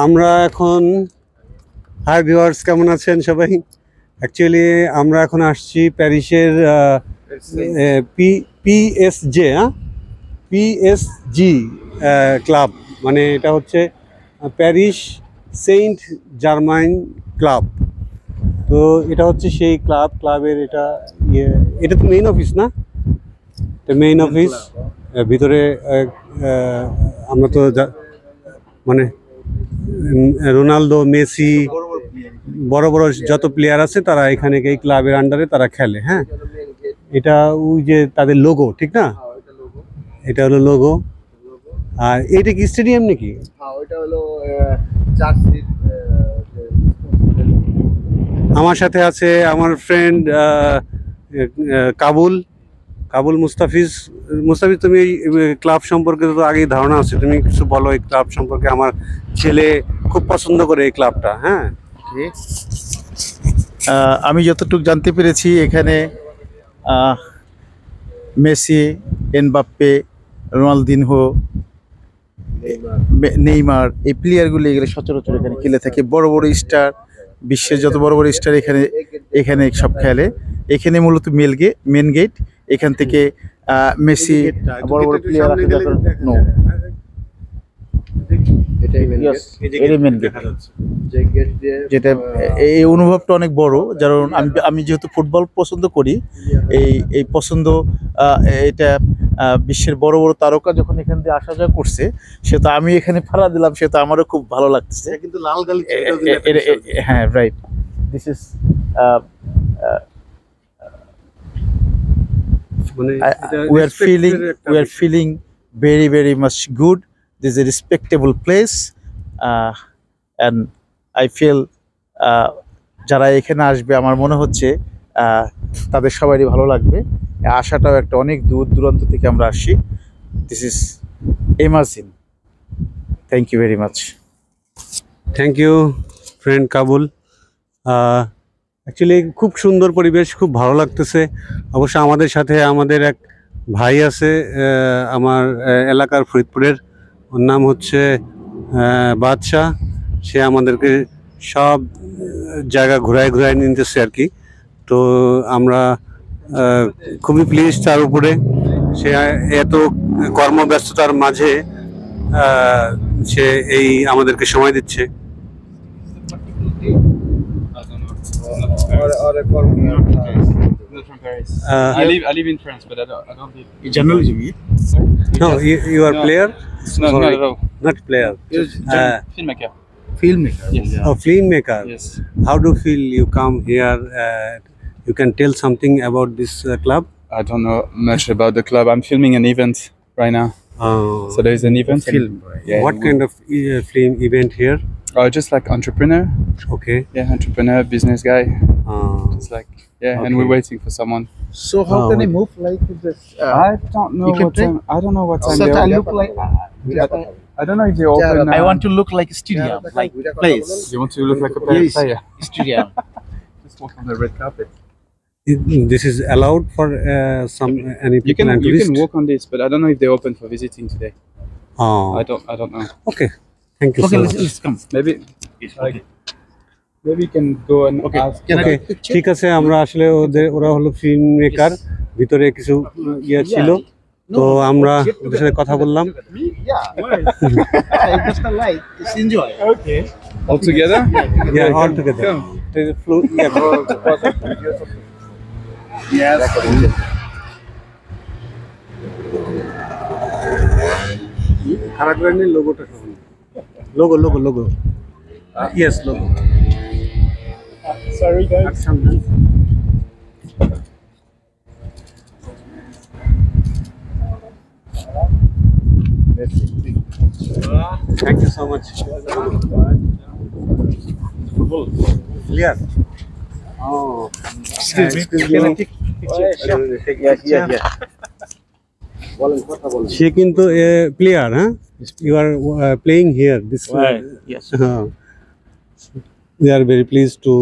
আমরা এখন hi viewers, কেমন আছেন সবাই? অ্যাকচুয়ালি আমরা এখন আসছি প্যারিসের পিএসজে পিএসজি ক্লাব, মানে এটা হচ্ছে প্যারিস সেন্ট জার্মাইন ক্লাব। তো এটা হচ্ছে সেই ক্লাবের এটা এটা তো মেইন অফিস না? এটা মেইন অফিস। ভিতরে আমরা তো মানে রোনালদো, মেসি, বড় বড় যত প্লেয়ার আছে তারা এখানে এই ক্লাবের আন্ডারে তারা খেলে। হ্যাঁ, এটা ওই যে তাদের লোগো, ঠিক না? এটা হলো লোগো। আর এটা কি স্টেডিয়াম নাকি? আমার সাথে আছে আমার ফ্রেন্ড কাবুল মুস্তাফিজ। তুমি এই ক্লাব সম্পর্কে তো আগেই ধারণা আছে, তুমি কিছু বলো এই ক্লাব সম্পর্কে। আমার ছেলে খুব পছন্দ করে এই ক্লাবটা। হ্যাঁ, আমি যতটুকু জানতে পেরেছি এখানে মেসি, এমবাপ্পে, রোনালদিনহো, নেইমার, এই প্লেয়ারগুলো এগুলো সচরাচর এখানে খেলে থাকে। বড় বড় স্টার, বিশ্বের যত বড় বড় স্টার এখানে সব খেলে। এখানে মূলত মেন গেট। এখান থেকে মেসি, বড় বড় প্লেয়ার আছে যেটা এই অনুভবটা অনেক বড়। কারণ আমি যেহেতু ফুটবল পছন্দ করি, এই পছন্দ এটা বিশ্বের বড় বড় তারকা যখন এখান দিয়ে আসা যাওয়া করছে, সে তো আমি এখানে ভাড়া দিলাম, সে তো আমারও খুব ভালো লাগতেছে। কিন্তু লাল গালি, হ্যাঁ, right. This is we are feeling very much good. This is a respectable place, and I feel যারা এখানে আসবে আমার মনে হচ্ছে তাদের সবারই ভালো লাগবে। আশাটাও একটা অনেক দূর দূরান্ত থেকে আমরা আসছি। This is amazing. Thank you very much. Thank you friend Kabul. Actually খুব সুন্দর পরিবেশ, খুব ভালো লাগতেছে। অবশ্য আমাদের সাথে আমাদের এক ভাই আছে আমার এলাকার ফরিদপুরের, ওর নাম হচ্ছে বাদশাহ। সে আমাদেরকে সব জায়গা ঘুরায় নিতেছে আর কি। তো আমরা খুবই প্লিজ তার উপরে। সে এত কর্মব্যস্ততার মাঝে সে এই আমাদেরকে সময় দিচ্ছে। I live in France, but I don't live. Journalism? No, you are player? No, not at all. Not player. Filmmaker. Filmmaker. Yes. Oh, filmmaker. Yes. How do you feel you come here? You can tell something about this club? I don't know much about the club. I'm filming an event right now. So there is an event. Film. Yeah. What kind of film event here? Just like entrepreneur. Okay. Yeah, entrepreneur, business guy. Just like and Okay. we're waiting for someone. So how can I move like this? I don't know you can what play? time. I don't know what time So they I open. look like I don't know if they open. I want to look like a stadium, like place. You want to look like a player? Yes. Stadium. Just walk on the red carpet. This is allowed for any You people and can tourists? walk on this, but I don't know if they open for visiting today. Oh. I don't know. Okay. Thank you Okay, so much. let's come. Maybe maybe you can go and ask. Can Okay. I picture? ঠিক আছে, আমরা আসলে ওরা হলো film maker, ভিতরে কিছু ইয়ে ছিল, তো আমরা ওদের সাথে কথা বললাম। Yeah. Just a light. Just enjoy. Okay. All together? Yeah, all together. Come. Yes. খারাপ করেনি লোগোটা, logo yes, logo. Sorry, guys. Thank you so much. Clear? Oh. Excuse me. Excuse Can me. I take picture? Yeah. সে কিন্তু player, হ্যাঁ? You are playing here. This Right. Yes. We are very pleased to